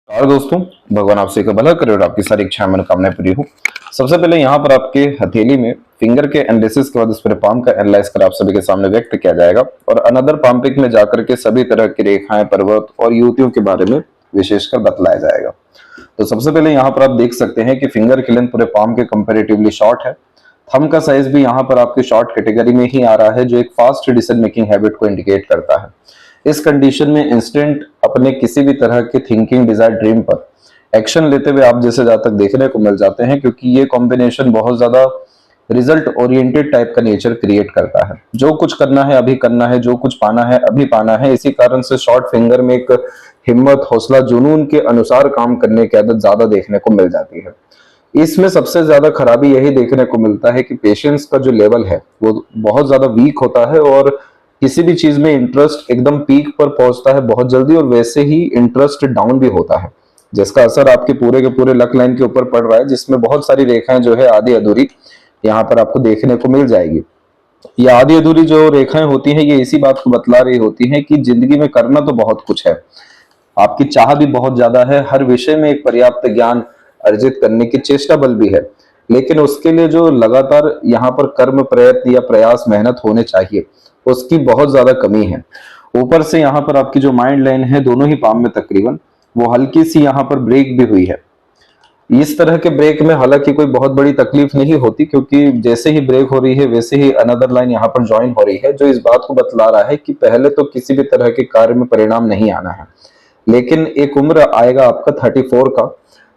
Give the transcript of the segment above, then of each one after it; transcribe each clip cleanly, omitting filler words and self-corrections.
और दोस्तों, भगवान आपसे का भला करे और आपकी सारी इच्छाएं मनोकामनाएं पूरी हो। सबसे पहले यहाँ पर आपके हथेली में फिंगर के एनालिसिस के बाद उस पर पाम का एनालाइज कर आप सभी के सामने व्यक्त किया जाएगा और अनदर पाम पिक में जाकर के सभी तरह की रेखाएं, पर्वत और युतियों के बारे में विशेषकर बतलाया जाएगा। तो सबसे पहले यहाँ पर आप देख सकते हैं कि फिंगर की लेंथ पूरे पाम के कंपेरेटिवली शॉर्ट है। थंब का साइज भी यहाँ पर आपके शॉर्ट कैटेगरी में ही आ रहा है, जो एक फास्ट डिसीजन मेकिंग हैबिट को इंडिकेट करता है। इस कंडीशन में इंस्टेंट अपने किसी भी तरह के थिंकिंग, डिजायर, ड्रीम पर एक्शन लेते हुए आप जैसे ज्यादा तक देखने को मिल जाते हैं, क्योंकि ये कॉम्बिनेशन बहुत ज्यादा रिजल्ट ओरिएंटेड टाइप का नेचर क्रिएट करता है। जो कुछ करना है अभी करना है, जो कुछ पाना है अभी पाना है। इसी कारण से शॉर्ट फिंगर में एक हिम्मत, हौसला, जुनून के अनुसार काम करने की आदत ज्यादा देखने को मिल जाती है। इसमें सबसे ज्यादा खराबी यही देखने को मिलता है कि पेशेंस का जो लेवल है वो बहुत ज्यादा वीक होता है और किसी भी चीज में इंटरेस्ट एकदम पीक पर पहुंचता है बहुत जल्दी, और वैसे ही इंटरेस्ट डाउन भी होता है, जिसका असर आपके पूरे के पूरे लक लाइन के ऊपर पड़ रहा है, जिसमें बहुत सारी रेखाएं जो है आधी अधूरी यहाँ पर आपको देखने को मिल जाएगी। ये आधी अधूरी जो रेखाएं होती हैं, ये इसी बात को बतला रही होती हैं कि जिंदगी में करना तो बहुत कुछ है, आपकी चाह भी बहुत ज्यादा है, हर विषय में एक पर्याप्त ज्ञान अर्जित करने की चेष्टा बल भी है, लेकिन उसके लिए जो लगातार यहाँ पर कर्म, प्रयत्न या प्रयास, मेहनत होने चाहिए, उसकी बहुत ज्यादा कमी है। ऊपर से यहाँ पर आपकी जो माइंड लाइन है दोनों ही पाम में तकरीबन, वो हल्की सी यहाँ पर ब्रेक भी हुई है। इस तरह के ब्रेक में हालांकि कोई बहुत बड़ी तकलीफ नहीं होती, क्योंकि जैसे ही ब्रेक हो रही है वैसे ही अनदर लाइन यहाँ पर ज्वाइन हो रही है, जो इस बात को बतला रहा है कि पहले तो किसी भी तरह के कार्य में परिणाम नहीं आना है, लेकिन एक उम्र आएगा आपका 34 का,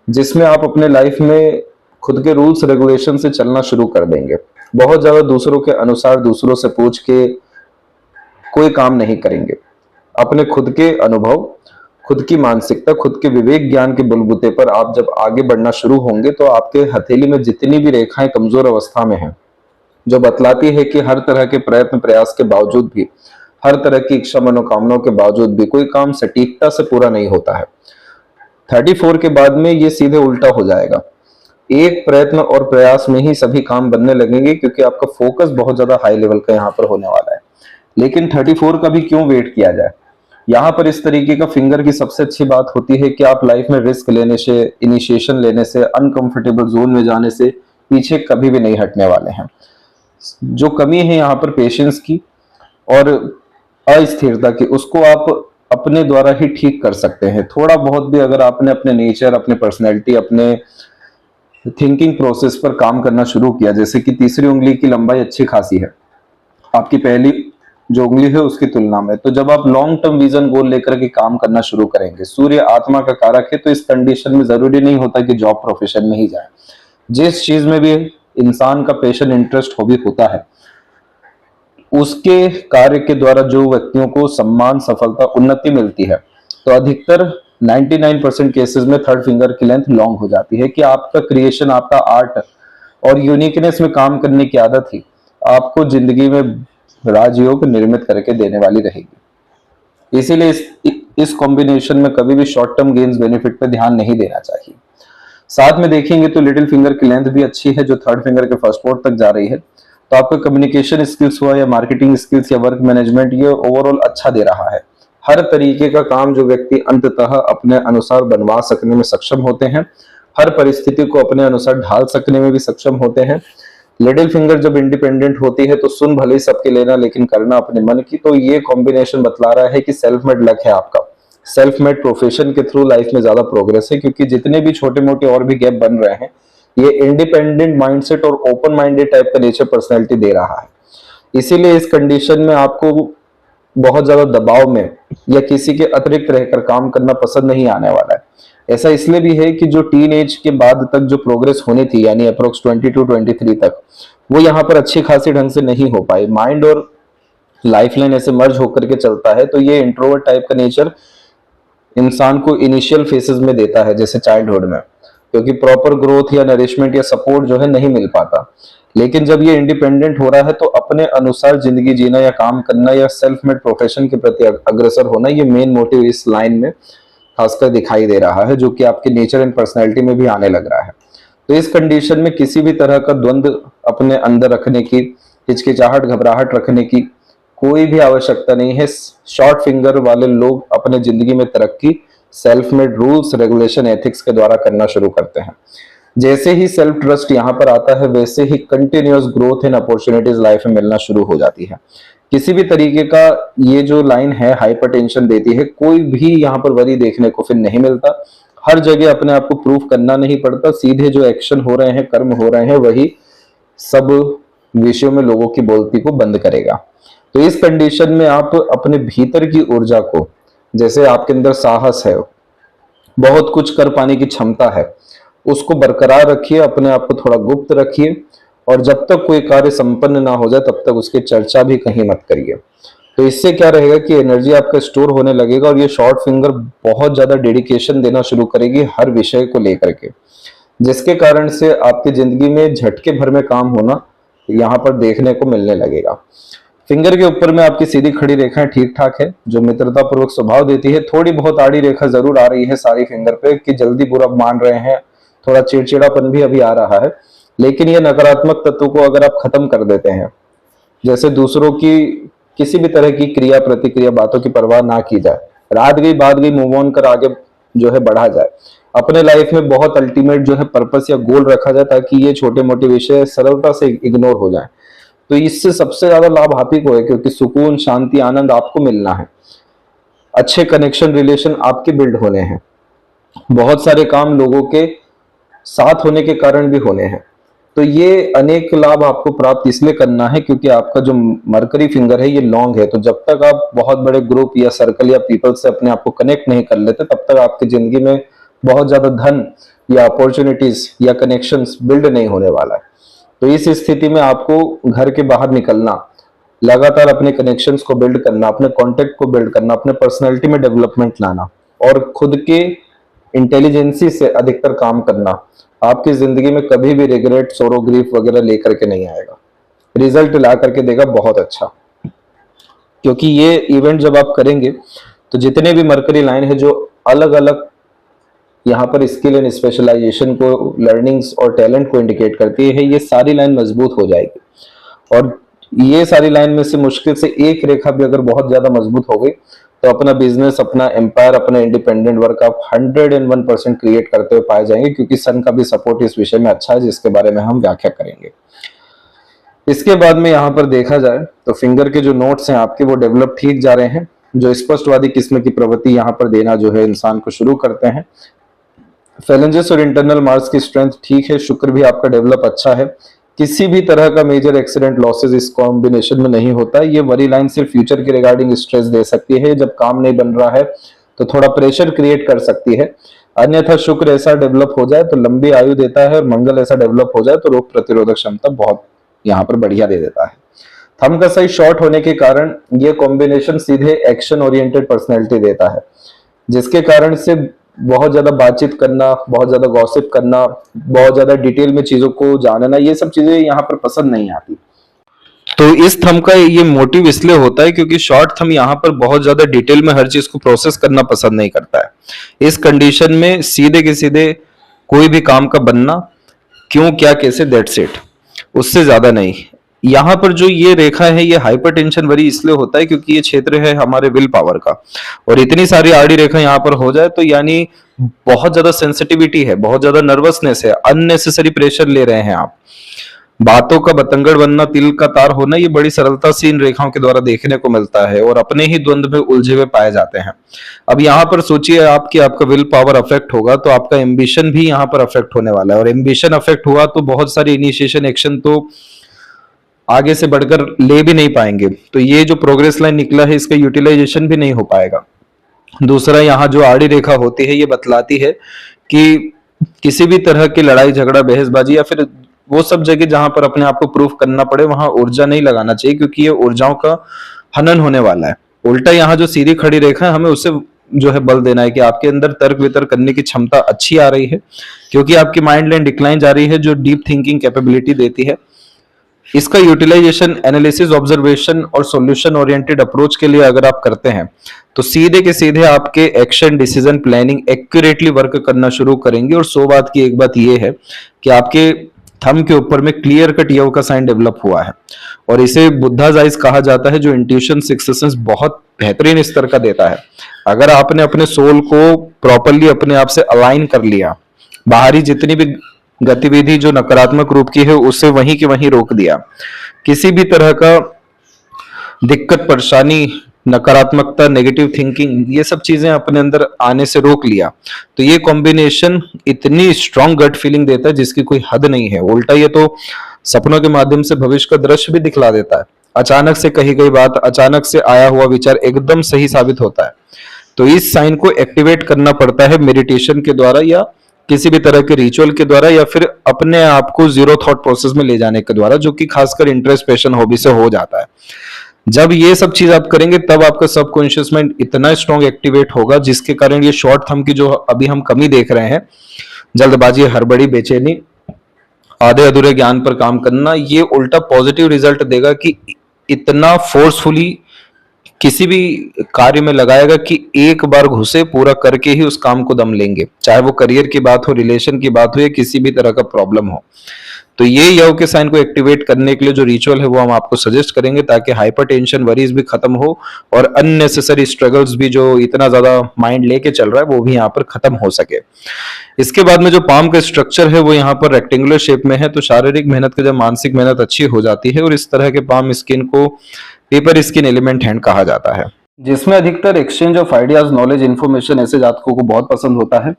जिसमें आप अपने लाइफ में खुद के रूल्स रेगुलेशन से चलना शुरू कर देंगे। बहुत ज्यादा दूसरों के अनुसार, दूसरों से पूछ के कोई काम नहीं करेंगे। अपने खुद के अनुभव, खुद की मानसिकता, खुद के विवेक ज्ञान के बलबूते पर आप जब आगे बढ़ना शुरू होंगे, तो आपके हथेली में जितनी भी रेखाएं कमजोर अवस्था में हैं, जो बतलाती है कि हर तरह के प्रयत्न प्रयास के बावजूद भी, हर तरह की इच्छा मनोकामनाओं के बावजूद भी कोई काम सटीकता से पूरा नहीं होता है। 34 के बाद में ये सीधे उल्टा हो जाएगा। एक प्रयत्न और प्रयास में ही सभी काम बनने लगेंगे, क्योंकि आपका फोकस बहुत ज्यादा हाई लेवल का यहाँ पर होने वाला है। लेकिन 34 का भी क्यों वेट किया जाए? यहाँ पर इस तरीके का फिंगर की सबसे अच्छी बात होती है कि आप लाइफ में रिस्क लेने से, इनिशिएशन लेने से, अनकंफर्टेबल जोन में जाने से पीछे कभी भी नहीं हटने वाले हैं। जो कमी है यहाँ पर पेशेंस की और अस्थिरता की, उसको आप अपने द्वारा ही ठीक कर सकते हैं। थोड़ा बहुत भी अगर आपने अपने नेचर, अपने पर्सनैलिटी, अपने थिंकिंग प्रोसेस पर काम करना शुरू किया, जैसे कि तीसरी उंगली की लंबाई अच्छी खासी है आपकी पहली जो उंगली है उसकी तुलना में, तो जब आप लॉन्ग टर्म विजन गोल लेकर के काम करना शुरू करेंगे, सूर्य आत्मा का कारक है, तो इस कंडीशन में जरूरी नहीं होता कि जॉब प्रोफेशन में ही जाए। जिस चीज में भी इंसान का पैशन, इंटरेस्ट, हॉबी होता है, उसके कार्य के द्वारा जो व्यक्तियों को सम्मान, सफलता, उन्नति मिलती है, तो अधिकतर 99% केसेस में थर्ड फिंगर की लेंथ लॉन्ग हो जाती है, कि आपका क्रिएशन, आपका आर्ट और यूनिकनेस में काम करने की आदत ही आपको जिंदगी में राजयोग निर्मित करके देने वाली रहेगी। इसीलिए इस कॉम्बिनेशन में कभी भी शॉर्ट टर्म गेन्स, बेनिफिट पे ध्यान नहीं देना चाहिए। साथ में देखेंगे तो लिटिल फिंगर की लेंथ भी अच्छी है, जो थर्ड फिंगर के फर्स्ट पोर्ट तक जा रही है, तो आपका कम्युनिकेशन स्किल्स हुआ या मार्केटिंग स्किल्स या वर्क मैनेजमेंट, ये ओवरऑल अच्छा दे रहा है। हर तरीके का काम जो व्यक्ति अंततः अपने अनुसार बनवा सकने में सक्षम होते हैं, हर परिस्थिति को अपने अनुसार ढाल सकने में भी सक्षम होते हैं। लिटिल फिंगर जब इंडिपेंडेंट होती है तो सुन भले ही सबके लेना, लेकिन करना अपने मन की। तो ये कॉम्बिनेशन बतला रहा है कि सेल्फ मेड लक है आपका, सेल्फ मेड प्रोफेशन के थ्रू लाइफ में ज्यादा प्रोग्रेस है, क्योंकि जितने भी छोटे मोटे और भी गैप बन रहे हैं, ये इंडिपेंडेंट माइंडसेट और ओपन माइंडेड टाइप का नेचर, पर्सनैलिटी दे रहा है। इसीलिए इस कंडीशन में आपको बहुत ज्यादा दबाव में या किसी के अतिरिक्त रहकर काम करना पसंद नहीं आने वाला है। ऐसा इसलिए भी है कि जो टीन एज के बाद तक जो प्रोग्रेस होनी थी, यानी अप्रोक्स 22-23 तक, वो यहाँ पर अच्छी खासी ढंग से नहीं हो पाई। माइंड और लाइफ लाइन ऐसे मर्ज होकर के चलता है, तो ये इंट्रोवर्ट टाइप का नेचर इंसान को इनिशियल फेसेस में देता है, जैसे चाइल्डहुड में, क्योंकि प्रॉपर ग्रोथ या नरिशमेंट या सपोर्ट जो है नहीं मिल पाता। लेकिन जब ये इंडिपेंडेंट हो रहा है, तो अपने अनुसार जिंदगी जीना या काम करना या सेल्फ मेड प्रोफेशन के प्रति अग्रसर होना, ये मेन मोटिव इस लाइन में खासकर दिखाई दे रहा है, जो कि आपके नेचर एंड पर्सनैलिटी में भी आने लग रहा है। तो इस कंडीशन में किसी भी तरह का द्वंद्व अपने अंदर रखने की, हिचकिचाहट, घबराहट रखने की कोई भी आवश्यकता नहीं है। शॉर्ट फिंगर वाले लोग अपने जिंदगी में तरक्की self made rules, regulation, ethics के द्वारा करना शुरू करते हैं। जैसे ही सेल्फ ट्रस्ट यहाँ पर आता है, वैसे ही continuous growth and opportunities life में मिलना शुरू हो जाती है। किसी भी तरीके का ये जो लाइन है हाइपरटेंशन देती है, कोई भी यहाँ पर वरी देखने को फिर नहीं मिलता। हर जगह अपने आप को प्रूफ करना नहीं पड़ता, सीधे जो एक्शन हो रहे हैं, कर्म हो रहे हैं, वही सब विषयों में लोगों की बोलती को बंद करेगा। तो इस कंडीशन में आप अपने भीतर की ऊर्जा को, जैसे आपके अंदर साहस है, बहुत कुछ कर पाने की क्षमता है, उसको बरकरार रखिए, अपने आप को थोड़ा गुप्त रखिए, और जब तक कोई कार्य संपन्न ना हो जाए तब तक उसकी चर्चा भी कहीं मत करिए। तो इससे क्या रहेगा कि एनर्जी आपका स्टोर होने लगेगा, और ये शॉर्ट फिंगर बहुत ज्यादा डेडिकेशन देना शुरू करेगी हर विषय को लेकर के, जिसके कारण से आपकी जिंदगी में झटके भर में काम होना यहाँ पर देखने को मिलने लगेगा। फिंगर के ऊपर में आपकी सीधी खड़ी रेखाएं ठीक ठाक है, जो मित्रता पूर्वक स्वभाव देती है। थोड़ी बहुत आड़ी रेखा जरूर आ रही है सारी फिंगर पे कि जल्दी बुरा मान रहे हैं, थोड़ा चिड़चिड़ापन भी अभी आ रहा है, लेकिन ये नकारात्मक तत्व को अगर आप खत्म कर देते हैं, जैसे दूसरों की किसी भी तरह की क्रिया प्रतिक्रिया बातों की परवाह ना की जाए, रात गई बात गई, मूव ऑन कर आगे जो है बढ़ा जाए, अपने लाइफ में बहुत अल्टीमेट जो है पर्पस या गोल रखा जाए, ताकि ये छोटे मोटे विषय सरलता से इग्नोर हो जाए। तो इससे सबसे ज्यादा लाभ आप ही को है, क्योंकि सुकून, शांति, आनंद आपको मिलना है, अच्छे कनेक्शन, रिलेशन आपके बिल्ड होने हैं, बहुत सारे काम लोगों के साथ होने के कारण भी होने हैं। तो ये अनेक लाभ आपको प्राप्त इसलिए करना है क्योंकि आपका जो मरकरी फिंगर है ये लॉन्ग है। तो जब तक आप बहुत बड़े ग्रुप या सर्कल या पीपल से अपने आप को कनेक्ट नहीं कर लेते, तब तक आपकी जिंदगी में बहुत ज्यादा धन या अपॉर्चुनिटीज या कनेक्शंस बिल्ड नहीं होने वाला है। तो इस स्थिति में आपको घर के बाहर निकलना, लगातार अपने कनेक्शंस को बिल्ड करना, अपने कॉन्टेक्ट को बिल्ड करना, अपने पर्सनैलिटी में डेवलपमेंट लाना और खुद के इंटेलिजेंसी से अधिकतर काम करना आपकी जिंदगी में कभी भी रिग्रेट, सोरो, ग्रीफ वगैरह लेकर के नहीं आएगा, रिजल्ट ला करके देगा बहुत अच्छा। क्योंकि ये इवेंट जब आप करेंगे तो जितने भी मरकरी लाइन है जो अलग अलग यहाँ पर स्किल एंड स्पेशलाइजेशन को, लर्निंग्स और टैलेंट को इंडिकेट करती है, ये सारी लाइन मजबूत हो जाएगी। और ये सारी लाइन में से मुश्किल से एक रेखा भी अगर बहुत ज्यादा मजबूत हो गई तो अपना बिजनेस, अपना एम्पायर, अपना इंडिपेंडेंट वर्क आप 101% क्रिएट करते हुए पाए जाएंगे, क्योंकि सन का भी सपोर्ट इस विषय में अच्छा है, जिसके बारे में हम व्याख्या करेंगे। इसके बाद में यहाँ पर देखा जाए तो फिंगर के जो नोट्स हैं आपके वो डेवलप ठीक जा रहे हैं, जो स्पष्टवादी किस्म की प्रवृत्ति यहाँ पर देना जो है इंसान को शुरू करते हैं। फैलेंजेस और इंटरनल मार्क्स की स्ट्रेंथ ठीक है, शुक्र भी आपका डेवलप अच्छा है, किसी भी तरह का मेजर एक्सीडेंट, लॉसेस इस कॉम्बिनेशन में नहीं होता है। ये वरी लाइन सिर्फ फ्यूचर के रिगार्डिंग स्ट्रेस दे सकती है, जब काम नहीं बन रहा है तो थोड़ा प्रेशर क्रिएट कर सकती है। अन्यथा शुक्र ऐसा डेवलप हो जाए तो लंबी आयु देता है, और मंगल ऐसा डेवलप हो जाए तो रोग प्रतिरोधक क्षमता बहुत यहाँ पर बढ़िया दे देता है। थंब का साइज शॉर्ट होने के कारण ये कॉम्बिनेशन सीधे एक्शन ओरिएंटेड पर्सनैलिटी देता है, जिसके कारण से बहुत ज्यादा बातचीत करना, बहुत ज्यादा गॉसिप करना, बहुत ज्यादा डिटेल में चीजों को जानना, ये सब चीजें यहाँ पर पसंद नहीं आती। तो इस थंब का ये मोटिव इसलिए होता है क्योंकि शॉर्ट थंब यहाँ पर बहुत ज्यादा डिटेल में हर चीज को प्रोसेस करना पसंद नहीं करता है। इस कंडीशन में सीधे के सीधे कोई भी काम का बनना, क्यों, क्या, कैसे, दैट्स इट, उससे ज्यादा नहीं। यहाँ पर जो ये रेखा है ये हाइपरटेंशन वरी इसलिए होता है क्योंकि ये क्षेत्र है हमारे विल पावर का, और इतनी सारी आड़ी रेखा यहाँ पर हो जाए तो यानी बहुत ज्यादा सेंसिटिविटी है, बहुत ज्यादा नर्वसनेस है, अननेसेसरी प्रेशर ले रहे हैं आप, बातों का बतंगड़ बनना, तिल का तार होना, ये बड़ी सरलता से इन रेखाओं के द्वारा देखने को मिलता है, और अपने ही द्वंद में उलझे हुए पाए जाते हैं। अब यहाँ पर सोचिए आपकी आपका विल पावर अफेक्ट होगा तो आपका एम्बिशन भी यहाँ पर अफेक्ट होने वाला है, और एम्बिशन अफेक्ट हुआ तो बहुत सारी इनिशिएशन एक्शन तो आगे से बढ़कर ले भी नहीं पाएंगे। तो ये जो प्रोग्रेस लाइन निकला है इसका यूटिलाइजेशन भी नहीं हो पाएगा। दूसरा, यहाँ जो आड़ी रेखा होती है ये बतलाती है कि किसी भी तरह की लड़ाई झगड़ा, बहसबाजी या फिर वो सब जगह जहां पर अपने आप को प्रूफ करना पड़े वहां ऊर्जा नहीं लगाना चाहिए, क्योंकि ये ऊर्जाओं का हनन होने वाला है। उल्टा यहाँ जो सीधी खड़ी रेखा है हमें उससे जो है बल देना है कि आपके अंदर तर्क वितर्क करने की क्षमता अच्छी आ रही है, क्योंकि आपकी माइंड लाइन डिक्लाइन जा रही है जो डीप थिंकिंग कैपेबिलिटी देती है। इसका यूटिलाइजेशन एनालिसिस, ऑब्जर्वेशन और सॉल्यूशन ओरिएंटेड अप्रोच के लिए अगर आप करते हैं तो सीधे के सीधे आपके action, decision, planning accurately work करना शुरू करेंगे। और 100 बात की एक बात यह है कि आपके थंब के ऊपर में क्लियर कट यव का साइन डेवलप हुआ है, और इसे बुद्धा's आइज कहा जाता है, जो इंट्यूशन सिक्स्थ सेंस बहुत बेहतरीन स्तर का देता है। अगर आपने अपने सोल को प्रॉपरली अपने आप से अलाइन कर लिया, बाहरी जितनी भी गतिविधि जो नकारात्मक रूप की है उसे वहीं के वहीं रोक दिया, किसी भी तरह का दिक्कत परेशानी, नकारात्मकता, नेगेटिव थिंकिंग, ये सब चीजें अपने अंदर आने से रोक लिया, तो ये कॉम्बिनेशन इतनी स्ट्रॉन्ग गट फीलिंग देता है जिसकी कोई हद नहीं है। उल्टा ये तो सपनों के माध्यम से भविष्य का दृश्य भी दिखला देता है। अचानक से कही गई बात, अचानक से आया हुआ विचार एकदम सही साबित होता है। तो इस साइन को एक्टिवेट करना पड़ता है मेडिटेशन के द्वारा, या किसी भी तरह के रिचुअल के द्वारा, या फिर अपने आप को जीरो थॉट प्रोसेस में ले जाने के द्वारा, जो कि खासकर इंटरेस्ट, पैशन, हॉबी से हो जाता है। जब ये सब चीज आप करेंगे तब आपका सबकॉन्शियस माइंड इतना स्ट्रॉन्ग एक्टिवेट होगा, जिसके कारण ये शॉर्ट थंब की जो अभी हम कमी देख रहे हैं, जल्दबाजी, हड़बड़ी, बेचैनी, आधे अधूरे ज्ञान पर काम करना, ये उल्टा पॉजिटिव रिजल्ट देगा कि इतना फोर्सफुली किसी भी कार्य में लगाएगा कि एक बार घुसे पूरा करके ही उस काम को दम लेंगे, चाहे वो करियर की बात हो, रिलेशन की बात हो, या किसी भी तरह का प्रॉब्लम हो। तो ये यव के साइन को एक्टिवेट करने के लिए जो रिचुअल है वो हम आपको सजेस्ट करेंगे, ताकि हाइपरटेंशन, वरीज भी खत्म हो, और अननेसेसरी स्ट्रगल्स भी जो इतना ज्यादा माइंड लेके चल रहा है वो भी यहाँ पर खत्म हो सके। इसके बाद में जो पाम का स्ट्रक्चर है वो यहाँ पर रेक्टेंगुलर शेप में है, तो शारीरिक मेहनत के जब मानसिक मेहनत अच्छी हो जाती है, और इस तरह के पाम स्किन को पेपर स्किन एलिमेंट हैंड कहा जाता है, जिसमें अधिकतर exchange of ideas, knowledge, information ऐसे जातकों को बहुत पसंद होता है।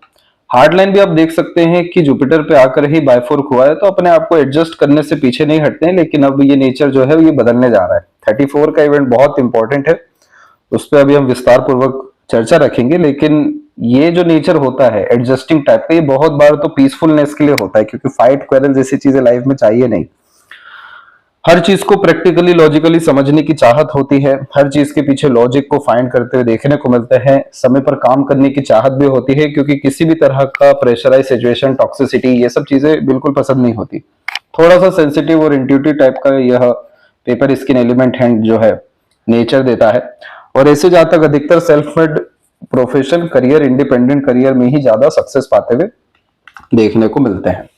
हार्ड लाइन भी आप देख सकते हैं कि जुपिटर पे आकर ही बायफोर्क हुआ है, तो अपने आप को एडजस्ट करने से पीछे नहीं हटते हैं, लेकिन अब ये नेचर जो है ये बदलने जा रहा है। 34 का इवेंट बहुत इंपॉर्टेंट है, उस पर अभी हम विस्तार पूर्वक चर्चा रखेंगे, लेकिन ये जो नेचर होता है एडजस्टिंग टाइप का, ये बहुत बार तो पीसफुलनेस के लिए होता है, क्योंकि फाइट, क्वेरल जैसी चीजें लाइफ में चाहिए नहीं। हर चीज को प्रैक्टिकली, लॉजिकली समझने की चाहत होती है, हर चीज के पीछे लॉजिक को फाइंड करते हुए देखने को मिलते हैं, समय पर काम करने की चाहत भी होती है, क्योंकि किसी भी तरह का प्रेशराइज सिचुएशन, टॉक्सिसिटी, ये सब चीजें बिल्कुल पसंद नहीं होती। थोड़ा सा सेंसिटिव और इंट्यूटिव टाइप का यह पेपर स्किन एलिमेंट हैंड जो है नेचर देता है, और ऐसे जातक अधिकतर self made profession, career, independent career में ही ज्यादा सक्सेस पाते हुए देखने को मिलते हैं।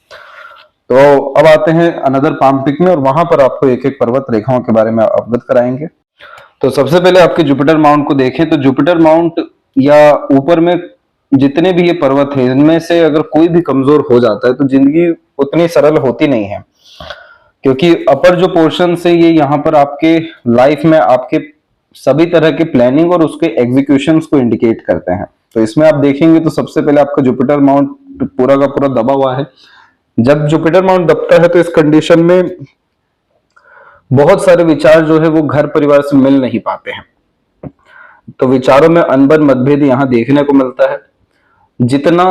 तो अब आते हैं अनदर पाम पिक में, और वहां पर आपको एक एक पर्वत रेखाओं के बारे में अवगत कराएंगे। तो सबसे पहले आपके जुपिटर माउंट को देखें, तो जुपिटर माउंट या ऊपर में जितने भी ये पर्वत है, इनमें से अगर कोई भी कमजोर हो जाता है तो जिंदगी उतनी सरल होती नहीं है, क्योंकि अपर जो पोर्शन से ये यहाँ पर आपके लाइफ में आपके सभी तरह के प्लानिंग और उसके एग्जीक्यूशन को इंडिकेट करते हैं। तो इसमें आप देखेंगे तो सबसे पहले आपका जुपिटर माउंट पूरा का पूरा दबा हुआ है। जब जुपिटर माउंट दबता है तो इस कंडीशन में बहुत सारे विचार जो है वो घर परिवार से मिल नहीं पाते हैं, तो विचारों में अनबन, मतभेद यहाँ देखने को मिलता है। जितना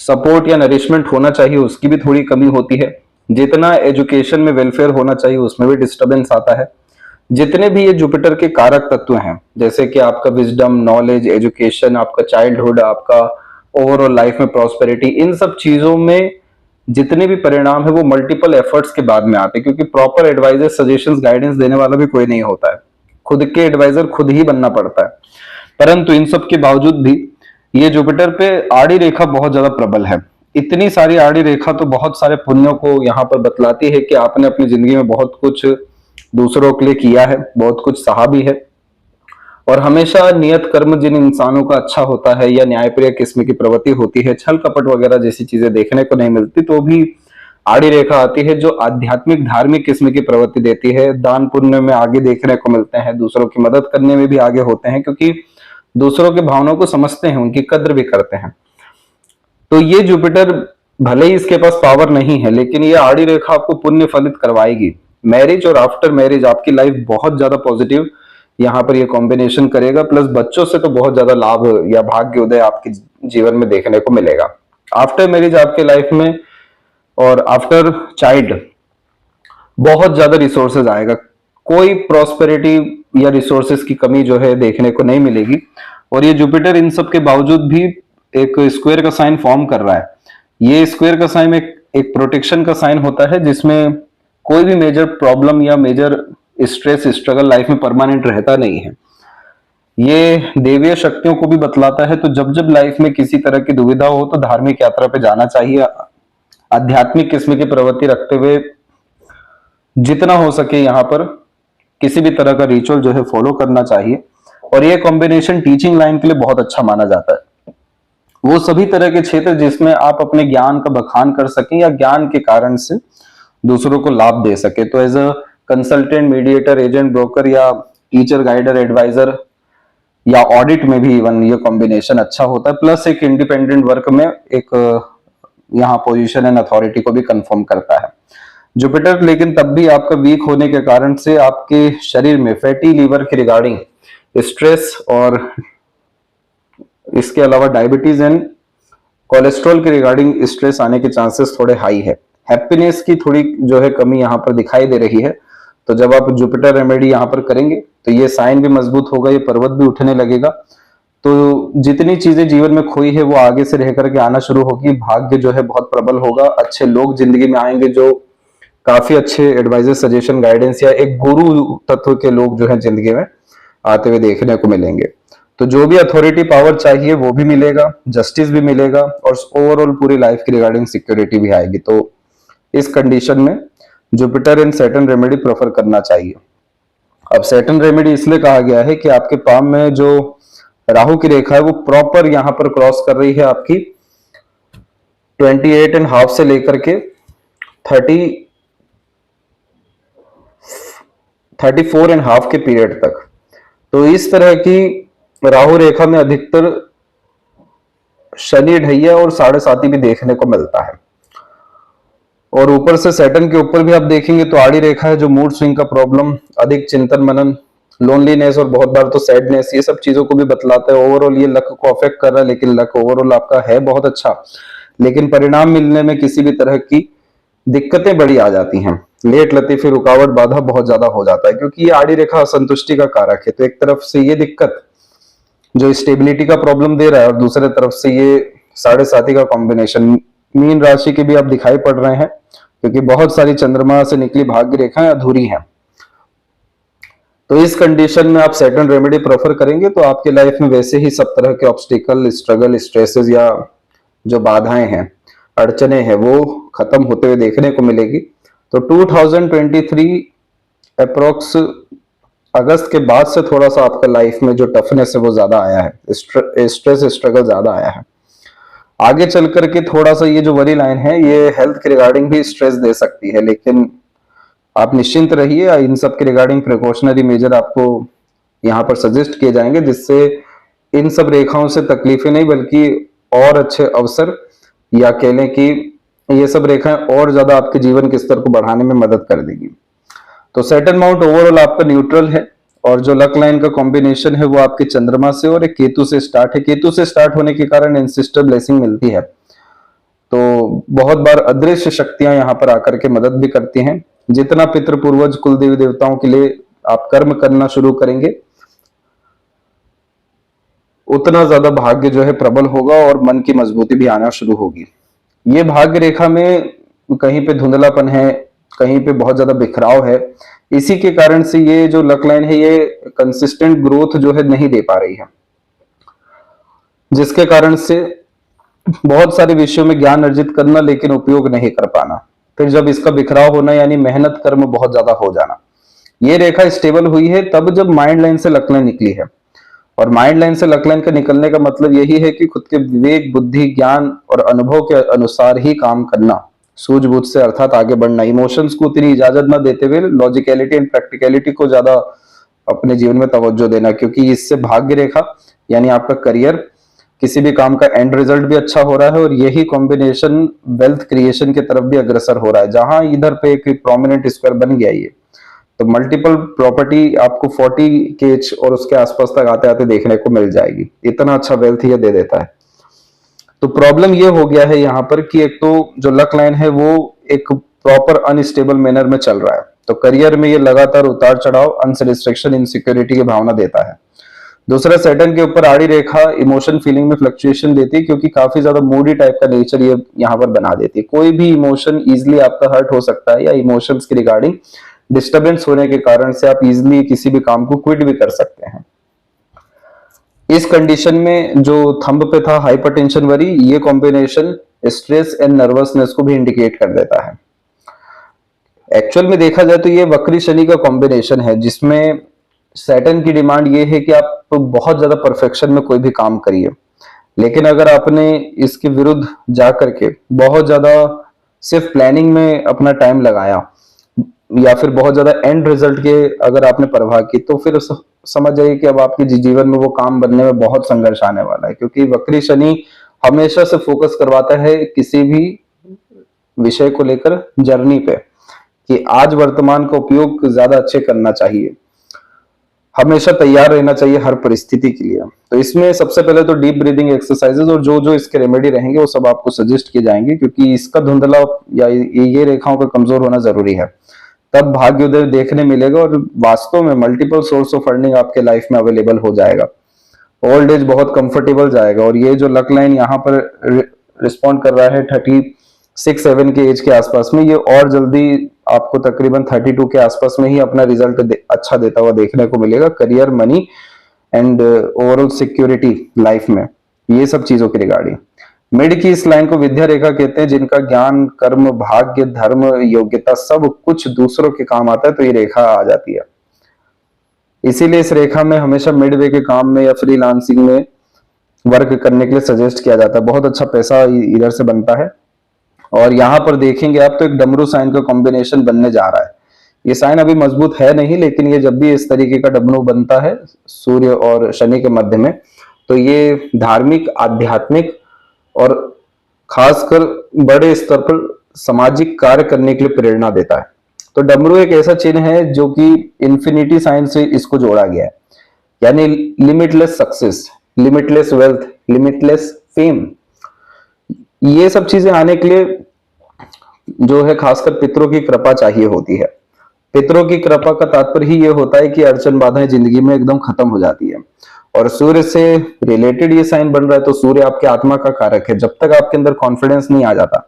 सपोर्ट या नरिशमेंट होना चाहिए उसकी भी थोड़ी कमी होती है, जितना एजुकेशन में वेलफेयर होना चाहिए उसमें भी डिस्टर्बेंस आता है। जितने भी ये जुपिटर के कारक तत्व हैं, जैसे कि आपका विजडम, नॉलेज, एजुकेशन, आपका चाइल्डहुड, आपका ओवरऑल लाइफ में प्रॉस्पेरिटी, इन सब चीजों में जितने भी परिणाम है वो मल्टीपल एफर्ट्स के बाद में आते हैं, क्योंकि प्रॉपर एडवाइजर, सजेशंस, गाइडेंस देने वाला भी कोई नहीं होता है, खुद के एडवाइजर खुद ही बनना पड़ता है। परंतु इन सब के बावजूद भी ये जुपिटर पे आड़ी रेखा बहुत ज्यादा प्रबल है। इतनी सारी आड़ी रेखा तो बहुत सारे पुण्यों को यहाँ पर बतलाती है कि आपने अपनी जिंदगी में बहुत कुछ दूसरों के लिए किया है, बहुत कुछ सहा भी है, और हमेशा नियत कर्म जिन इंसानों का अच्छा होता है या न्यायप्रिय किस्म की प्रवृत्ति होती है, छल कपट वगैरह जैसी चीजें देखने को नहीं मिलती, तो भी आड़ी रेखा आती है जो आध्यात्मिक, धार्मिक किस्म की प्रवृत्ति देती है। दान पुण्य में आगे देखने को मिलते हैं, दूसरों की मदद करने में भी आगे होते हैं, क्योंकि दूसरों के भावनाओं को समझते हैं, उनकी कद्र भी करते हैं। तो ये जुपिटर भले ही इसके पास पावर नहीं है, लेकिन ये आड़ी रेखा आपको पुण्य फलित करवाएगी। मैरिज और आफ्टर मैरिज आपकी लाइफ बहुत ज्यादा पॉजिटिव यहाँ पर ये कॉम्बिनेशन करेगा, प्लस बच्चों से तो बहुत ज्यादा लाभ या भाग्य उदय आपके जीवन में देखने को मिलेगा। आफ्टर मैरिज आपके लाइफ में और आफ्टर चाइल्ड बहुत ज्यादा रिसोर्सेज आएगा, कोई प्रॉस्पेरिटी या रिसोर्सेज की कमी जो है देखने को नहीं मिलेगी। और ये जुपिटर इन सब के बावजूद भी एक स्क्वायर का साइन फॉर्म कर रहा है। ये स्क्वायर का साइन एक प्रोटेक्शन का साइन होता है, जिसमें कोई भी मेजर प्रॉब्लम या मेजर स्ट्रेस, स्ट्रगल लाइफ में परमानेंट रहता नहीं है। ये देवीय शक्तियों को भी बतलाता है, तो जब जब लाइफ में किसी तरह की दुविधा हो तो धार्मिक यात्रा पे जाना चाहिए। आध्यात्मिक किस्म की प्रवृत्ति रखते हुए जितना हो सके यहाँ पर किसी भी तरह का रिचुअल जो है फॉलो करना चाहिए। और ये कॉम्बिनेशन टीचिंग लाइन के लिए बहुत अच्छा माना जाता है। वो सभी तरह के क्षेत्र जिसमें आप अपने ज्ञान का बखान कर सकें या ज्ञान के कारण से दूसरों को लाभ दे सके। तो as a consultant, mediator, agent, broker या टीचर, गाइडर, एडवाइजर या ऑडिट में भी इवन ये कॉम्बिनेशन अच्छा होता है। प्लस एक इंडिपेंडेंट वर्क में एक यहाँ पोजीशन एंड अथॉरिटी को भी कंफर्म करता है जुपिटर। लेकिन तब भी आपका वीक होने के कारण से आपके शरीर में फैटी लीवर के रिगार्डिंग स्ट्रेस और इसके अलावा डायबिटीज एंड कोलेस्ट्रॉल के रिगार्डिंग स्ट्रेस आने के चांसेस थोड़े हाई है। हैप्पीनेस की थोड़ी जो है कमी यहाँ पर दिखाई दे रही है। तो जब आप जुपिटर रेमेडी यहाँ पर करेंगे तो ये साइन भी मजबूत होगा, ये पर्वत भी उठने लगेगा। तो जितनी चीजें जीवन में खोई है वो आगे से रह करके आना शुरू होगी। भाग्य जो है बहुत प्रबल होगा, अच्छे लोग जिंदगी में आएंगे जो काफी अच्छे एडवाइजर, सजेशन, गाइडेंस या एक गुरु तत्व के लोग जो है जिंदगी में आते हुए देखने को मिलेंगे। तो जो भी अथॉरिटी पावर चाहिए वो भी मिलेगा, जस्टिस भी मिलेगा और ओवरऑल पूरी लाइफ की रिगार्डिंग सिक्योरिटी भी आएगी। तो इस कंडीशन में Jupiter and Saturn remedy prefer करना चाहिए। अब सैटर्न रेमेडी इसलिए कहा गया है कि आपके पाम में जो राहु की रेखा है वो प्रॉपर यहां पर क्रॉस कर रही है आपकी 28.5 से लेकर के 34.5 के पीरियड तक। तो इस तरह की राहु रेखा में अधिकतर शनि ढैया और 7.5 भी देखने को मिलता है। और ऊपर से सैटर्न के ऊपर भी आप देखेंगे तो आड़ी रेखा है जो मूड स्विंग का प्रॉब्लम, अधिक चिंतन मनन, लोनलीनेस और बहुत बार तो सैडनेस, ये सब चीजों को भी बतलाता है। ओवरऑल ये लक को अफेक्ट कर रहा है, लेकिन लक ओवरऑल आपका है बहुत अच्छा, लेकिन परिणाम मिलने में किसी भी तरह की दिक्कतें बड़ी आ जाती हैं। लेट लतीफी, रुकावट, बाधा बहुत ज्यादा हो जाता है क्योंकि ये आड़ी रेखा असंतुष्टि का कारक है। तो एक तरफ से ये दिक्कत जो स्टेबिलिटी का प्रॉब्लम दे रहा है और दूसरे तरफ से ये 7.5 का कॉम्बिनेशन। मीन राशि के भी आप दिखाई पड़ रहे हैं क्योंकि बहुत सारी चंद्रमा से निकली भाग्य रेखाएं अधूरी हैं। तो इस कंडीशन में आप सैटर्न रेमेडी प्रेफर करेंगे तो आपके लाइफ में वैसे ही सब तरह के ऑब्स्टिकल, स्ट्रगल, स्ट्रेसेस या जो बाधाएं हैं, अड़चने हैं, वो खत्म होते हुए देखने को मिलेगी। तो 2023 अप्रोक्स अगस्त के बाद से थोड़ा सा आपका लाइफ में जो टफनेस है वो ज्यादा आया है, स्ट्रेस, स्ट्रगल ज्यादा आया है। आगे चल करके थोड़ा सा ये जो वरी लाइन है ये हेल्थ के रिगार्डिंग भी स्ट्रेस दे सकती है, लेकिन आप निश्चिंत रहिए। इन सब के रिगार्डिंग प्रिकॉशनरी मेजर आपको यहाँ पर सजेस्ट किए जाएंगे जिससे इन सब रेखाओं से तकलीफें नहीं बल्कि और अच्छे अवसर या कह लें कि ये सब रेखाएं और ज्यादा आपके जीवन के स्तर को बढ़ाने में मदद कर देगी। तो सैटर्न माउंट ओवरऑल आपका न्यूट्रल है और जो लक लाइन का कॉम्बिनेशन है वो आपके चंद्रमा से और एक केतु से स्टार्ट है। केतु से स्टार्ट होने के कारण एंसेस्टर ब्लेसिंग मिलती है। तो बहुत बार अदृश्य शक्तियां यहाँ पर आकर के मदद भी करती हैं। जितना पितृ, पूर्वज, कुल देवी देवताओं के लिए आप कर्म करना शुरू करेंगे उतना ज्यादा भाग्य जो है प्रबल होगा और मन की मजबूती भी आना शुरू होगी। ये भाग्य रेखा में कहीं पे धुंधलापन है, कहीं पे बहुत ज्यादा बिखराव है। इसी के कारण से ये जो लक लाइन है ये कंसिस्टेंट ग्रोथ जो है नहीं दे पा रही है, जिसके कारण से बहुत सारे विषयों में ज्ञान अर्जित करना लेकिन उपयोग नहीं कर पाना। फिर जब इसका बिखराव होना यानी मेहनत कर्म बहुत ज्यादा हो जाना। ये रेखा स्टेबल हुई है तब जब माइंड लाइन से लक लाइन निकली है। और माइंड लाइन से लक लाइन का निकलने का मतलब यही है कि खुद के विवेक, बुद्धि, ज्ञान और अनुभव के अनुसार ही काम करना, सूझबूझ से अर्थात आगे बढ़ना, इमोशंस को उतनी इजाजत न देते हुए लॉजिकलिटी एंड प्रैक्टिकलिटी को ज्यादा अपने जीवन में तवज्जो देना, क्योंकि इससे भाग्य रेखा यानी आपका करियर, किसी भी काम का एंड रिजल्ट भी अच्छा हो रहा है और यही कॉम्बिनेशन वेल्थ क्रिएशन की तरफ भी अग्रसर हो रहा है। जहां इधर पे एक प्रोमिनेंट स्क्वायर बन गया ये, तो मल्टीपल प्रॉपर्टी आपको 40 के एज और उसके आसपास तक आते आते देखने को मिल जाएगी। इतना अच्छा वेल्थ ये दे देता है। तो प्रॉब्लम ये हो गया है यहाँ पर कि एक तो जो लक लाइन है वो एक प्रॉपर अनस्टेबल मैनर में चल रहा है। तो करियर में ये लगातार उतार चढ़ाव, अनसेटिस्फेक्शन, इनसिक्योरिटी की भावना देता है। दूसरा, सैटर्न के ऊपर आड़ी रेखा इमोशन फीलिंग में फ्लक्चुएशन देती है क्योंकि काफी ज्यादा मूडी टाइप का नेचर ये यहाँ पर बना देती है। कोई भी इमोशन इजिली आपका हर्ट हो सकता है या इमोशंस के रिगार्डिंग डिस्टर्बेंस होने के कारण से आप इजिली किसी भी काम को क्विट भी कर सकते हैं। इस कंडीशन में जो थंब पे था हाइपरटेंशन वरी, ये कॉम्बिनेशन स्ट्रेस एंड नर्वसनेस को भी इंडिकेट कर देता है। एक्चुअल में देखा जाए तो ये वक्री शनि का कॉम्बिनेशन है, जिसमें सैटर्न की डिमांड ये है कि आप बहुत ज्यादा परफेक्शन में कोई भी काम करिए, लेकिन अगर आपने इसके विरुद्ध जा करके बहुत ज्यादा सिर्फ प्लानिंग में अपना टाइम लगाया या फिर बहुत ज्यादा एंड रिजल्ट के अगर आपने परवाह की, तो फिर समझ जाइए कि अब आपके जीवन में वो काम बनने में बहुत संघर्ष आने वाला है, क्योंकि वक्री शनि हमेशा से फोकस करवाता है किसी भी विषय को लेकर जर्नी पे, कि आज वर्तमान का उपयोग ज्यादा अच्छे करना चाहिए, हमेशा तैयार रहना चाहिए हर परिस्थिति के लिए। तो इसमें सबसे पहले तो डीप ब्रीदिंग एक्सरसाइजेज और जो जो इसके रेमेडी रहेंगे वो सब आपको सजेस्ट किए जाएंगे, क्योंकि इसका धुंधला या ये रेखाओं का कमजोर होना जरूरी है, तब भाग्योदय देखने मिलेगा और वास्तव में मल्टीपल सोर्स ऑफ अर्निंग आपके लाइफ में अवेलेबल हो जाएगा। ओल्ड एज बहुत कंफर्टेबल जाएगा। और ये जो लक लाइन यहाँ पर रिस्पॉन्ड कर रहा है 36-7 के एज के आसपास में, ये और जल्दी आपको तकरीबन 32 के आसपास में ही अपना रिजल्ट अच्छा देता हुआ देखने को मिलेगा, career, money and overall security life में, ये सब चीजों की रिगार्डिंग। मिड की इस लाइन को विद्या रेखा कहते हैं, जिनका ज्ञान, कर्म, भाग्य, धर्म, योग्यता सब कुछ दूसरों के काम आता है, तो ये रेखा आ जाती है। इसीलिए इस रेखा में हमेशा मिड वे के काम में या फ्रीलांसिंग में वर्क करने के लिए सजेस्ट किया जाता है। बहुत अच्छा पैसा इधर से बनता है। और यहाँ पर देखेंगे आप तो एक डमरू साइन का कॉम्बिनेशन बनने जा रहा है। ये साइन अभी मजबूत है नहीं, लेकिन ये जब भी इस तरीके का डमरू बनता है सूर्य और शनि के मध्य में, तो ये धार्मिक, आध्यात्मिक और खासकर बड़े स्तर पर सामाजिक कार्य करने के लिए प्रेरणा देता है। तो डमरू एक ऐसा चिन्ह है जो कि इन्फिनिटी साइन से इसको जोड़ा गया है, यानी limitless success, limitless wealth, limitless fame. ये सब चीजें आने के लिए जो है खासकर पितरों की कृपा चाहिए होती है। पितरों की कृपा का तात्पर्य ही ये होता है कि अड़चन बाधाएं जिंदगी में एकदम खत्म हो जाती है। और सूर्य से रिलेटेड ये साइन बन रहा है, तो सूर्य आपके आत्मा का कारक है। जब तक आपके अंदर कॉन्फिडेंस नहीं आ जाता,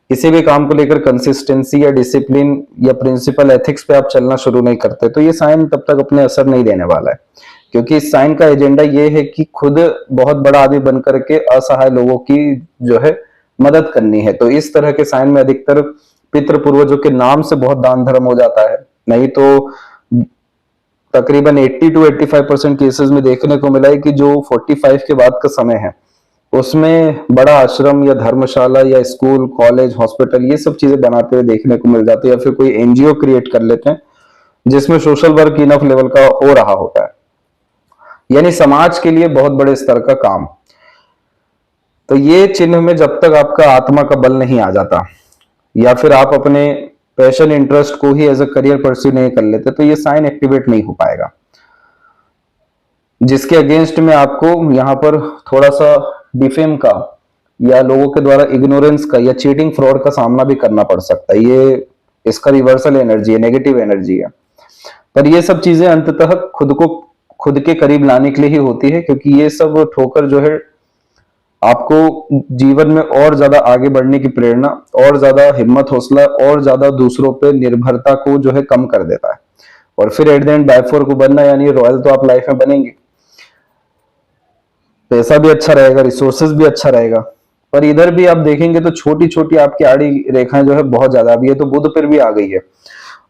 किसी भी काम को लेकर कंसिस्टेंसी या डिसिप्लिन या प्रिंसिपल एथिक्स पे आप चलना शुरू नहीं करते, तो ये साइन तब तक अपने असर नहीं देने वाला है। क्योंकि इस साइन का एजेंडा ये है कि खुद बहुत बड़ा आदमी बन करके असहाय लोगों की जो है मदद करनी है। तो इस तरह के साइन में अधिकतर पितृ पूर्वजों के नाम से बहुत दान धर्म हो जाता है। नहीं तो तकरीबन 80-85% केसेस में देखने को मिला है कि जो 45 के बाद का समय है, उसमें बड़ा आश्रम या धर्मशाला या स्कूल, कॉलेज, हॉस्पिटल, ये सब चीजें बनाते हुए देखने को मिल जाते हैं, या फिर कोई एनजीओ क्रिएट कर लेते हैं जिसमें सोशल वर्क इनफ लेवल का हो रहा होता है, यानी समाज के लिए बहुत बड़े स्तर का काम। तो ये चिन्ह में जब तक आपका आत्मा का बल नहीं आ जाता, या फिर आप अपने पैशन, इंटरेस्ट को ही एज अ करियर परस्यू नहीं कर लेते, तो ये साइन एक्टिवेट नहीं हो पाएगा। जिसके अगेंस्ट में आपको यहाँ पर थोड़ा सा डिफेम का या लोगों के द्वारा इग्नोरेंस का या चीटिंग, फ्रॉड का सामना भी करना पड़ सकता है। ये इसका रिवर्सल एनर्जी है, नेगेटिव एनर्जी है। पर ये सब चीजें अंततः खुद को खुद के करीब लाने के लिए ही होती है, क्योंकि ये सब ठोकर जो है आपको जीवन में और ज्यादा आगे बढ़ने की प्रेरणा, और ज्यादा हिम्मत, हौसला, और ज्यादा दूसरों पे निर्भरता को जो है कम कर देता है। और फिर एट द एंड बैकफोर को बनना, यानी रॉयल तो आप लाइफ में बनेंगे, पैसा भी अच्छा रहेगा, रिसोर्सेज भी अच्छा रहेगा। पर इधर भी आप देखेंगे तो छोटी छोटी आपकी आड़ी रेखाएं जो है बहुत ज्यादा, अब ये तो बुध पर भी आ गई है।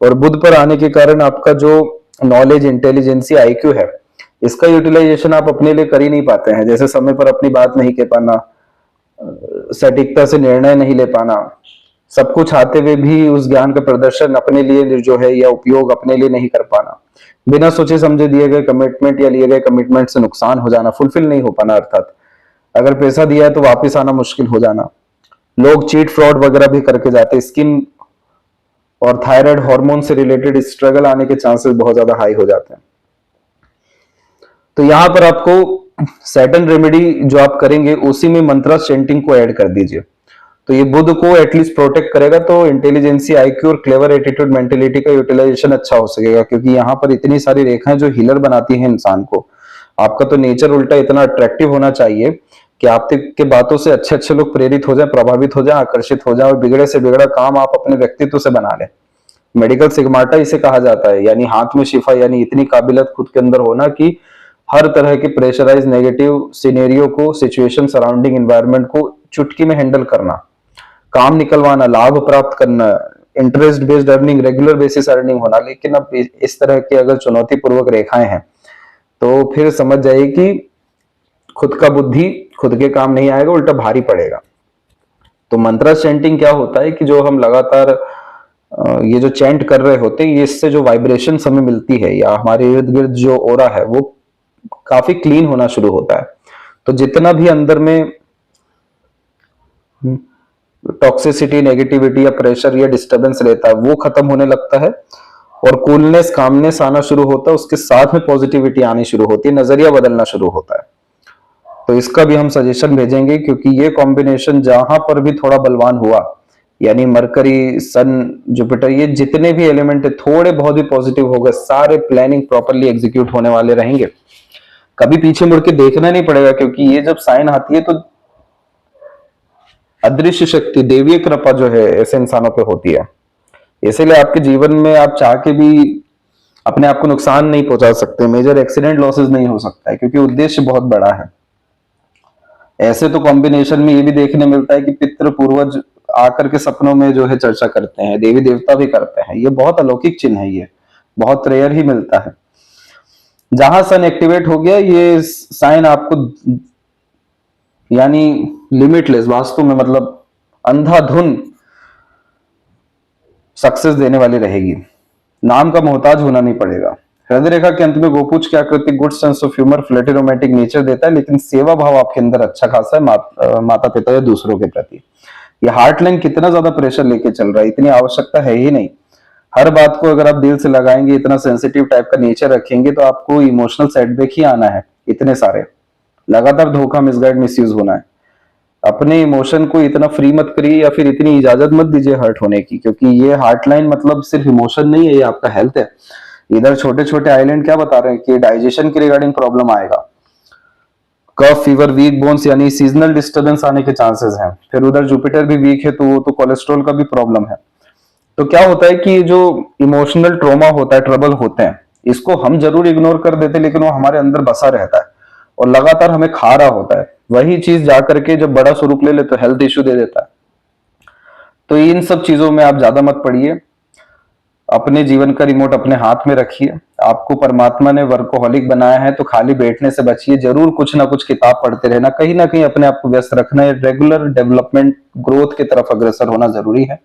और बुध पर आने के कारण आपका जो नॉलेज, इंटेलिजेंसी, आईक्यू है, इसका यूटिलाइजेशन आप अपने लिए कर ही नहीं पाते हैं। जैसे समय पर अपनी बात नहीं कह पाना, सटीकता से निर्णय नहीं ले पाना, सब कुछ आते हुए भी उस ज्ञान का प्रदर्शन अपने लिए जो है या उपयोग अपने लिए नहीं कर पाना, बिना सोचे समझे दिए गए कमिटमेंट या लिए गए कमिटमेंट से नुकसान हो जाना, फुलफिल नहीं हो पाना, अर्थात अगर पैसा दिया है तो वापस आना मुश्किल हो जाना। लोग चीट, फ्रॉड वगैरह भी करके जाते, स्किन और थायराइड हार्मोन से रिलेटेड स्ट्रगल आने के चांसेस बहुत ज्यादा हाई हो जाते हैं। तो यहां पर आपको सैटर्न रेमेडी जो आप करेंगे उसी में मंत्रा चेंटिंग को ऐड कर दीजिए, तो ये बुध को एटलीस्ट प्रोटेक्ट करेगा। तो इंटेलिजेंसी, आईक्यू और क्लेवर एटीट्यूड, मेंटेलिटी का यूटिलाइजेशन अच्छा हो सकेगा, क्योंकि यहाँ पर इतनी सारी रेखाएं जो हीलर बनाती हैं इंसान को। आपका तो नेचर उल्टा इतना अट्रैक्टिव होना चाहिए कि आपके बातों से अच्छे अच्छे लोग प्रेरित हो जाए, प्रभावित हो जाए, आकर्षित हो जाए, और बिगड़े से बिगड़ा काम आप अपने व्यक्तित्व से बना लें। मेडिकल सिग्माटा इसे कहा जाता है, यानी हाथ में शिफा, यानी इतनी काबिलियत खुद के अंदर होना कि हर तरह के प्रेशराइज नेगेटिव सिनेरियो को, सिचुएशन, सराउंडिंग एनवायरनमेंट को चुटकी में हैंडल करना, काम निकलवाना, लाभ प्राप्त करना, interest based earning, regular basis earning होना। लेकिन अब इस तरह की अगर चुनौतीपूर्वक रेखाएं हैं तो फिर समझ जाइए कि खुद का बुद्धि खुद के काम नहीं आएगा, उल्टा भारी पड़ेगा। तो मंत्रा चैंटिंग क्या होता है कि जो हम लगातार ये जो चैंट कर रहे होते हैं, ये इससे जो वाइब्रेशन हमें मिलती है या हमारे इर्द गिर्द जो ओरा है वो काफी क्लीन होना शुरू होता है। तो जितना भी अंदर में टॉक्सिसिटी, नेगेटिविटी या प्रेशर या डिस्टरबेंस रहता है वो खत्म होने लगता है और कूलनेस, कामनेस आना शुरू होता है। उसके साथ में पॉजिटिविटी आनी शुरू होती है, नजरिया बदलना शुरू होता है। तो इसका भी हम सजेशन भेजेंगे, क्योंकि ये कॉम्बिनेशन जहां पर भी थोड़ा बलवान हुआ, यानी मरकरी, सन, जुपिटर, ये जितने भी एलिमेंट है थोड़े बहुत भी पॉजिटिव हो गए, सारे प्लानिंग प्रॉपरली एग्जीक्यूट होने वाले रहेंगे। कभी पीछे मुड़ के देखना नहीं पड़ेगा, क्योंकि ये जब साइन आती है तो अदृश्य शक्ति, देवीय कृपा जो है ऐसे इंसानों पे होती है। इसीलिए आपके जीवन में आप चाह के भी अपने आप को नुकसान नहीं पहुंचा सकते, मेजर एक्सीडेंट लॉसेस नहीं हो सकता है, क्योंकि उद्देश्य बहुत बड़ा है। ऐसे तो कॉम्बिनेशन में ये भी देखने मिलता है कि पितृ पूर्वज आकर के सपनों में जो है चर्चा करते हैं, देवी देवता भी करते हैं। ये बहुत अलौकिक चिन्ह है, ये बहुत रेयर ही मिलता है। जहां सन एक्टिवेट हो गया, ये साइन आपको यानी लिमिटलेस, वास्तव में मतलब अंधाधुन सक्सेस देने वाली रहेगी। नाम का मोहताज होना नहीं पड़ेगा। हृदय रेखा के अंत में गोपुच की आकृति good sense of humour, flirty, romantic nature देता है, लेकिन सेवा भाव आपके अंदर अच्छा खासा है माता पिता या दूसरों के प्रति। ये हार्ट लाइन कितना ज्यादा प्रेशर लेके चल रहा है, इतनी आवश्यकता है ही नहीं। हर बात को अगर आप दिल से लगाएंगे, इतना सेंसिटिव टाइप का नेचर रखेंगे, तो आपको इमोशनल सेटबैक ही आना है। इतने सारे लगातार धोखा, मिसगाइड, मिसयूज होना है। अपने इमोशन को इतना फ्री मत करिए, या फिर इतनी इजाजत मत दीजिए हर्ट होने की, क्योंकि ये हार्ट लाइन मतलब सिर्फ इमोशन नहीं है, ये आपका हेल्थ है। इधर छोटे छोटे आइलैंड क्या बता रहे हैं कि डाइजेशन के रिगार्डिंग प्रॉब्लम आएगा, कफ, फीवर, वीक बोन्स यानी सीजनल डिस्टर्बेंस आने के चांसेस हैं। फिर उधर जुपिटर भी वीक है, तो वो तो कोलेस्ट्रॉल का भी प्रॉब्लम है। तो क्या होता है कि जो इमोशनल ट्रॉमा होता है, ट्रबल होते हैं, इसको हम जरूर इग्नोर कर देते, लेकिन वो हमारे अंदर बसा रहता है और लगातार हमें खा रहा होता है। वही चीज जाकर के जब बड़ा स्वरूप ले ले तो हेल्थ इश्यू दे देता है। तो इन सब चीजों में आप ज्यादा मत पड़िए, अपने जीवन का रिमोट अपने हाथ में रखिए। आपको परमात्मा ने वर्कोहॉलिक बनाया है, तो खाली बैठने से बचिए, जरूर कुछ ना कुछ किताब पढ़ते रहना, कहीं ना कहीं अपने आप को व्यस्त रखना है। रेगुलर डेवलपमेंट, ग्रोथ की तरफ अग्रसर होना जरूरी है।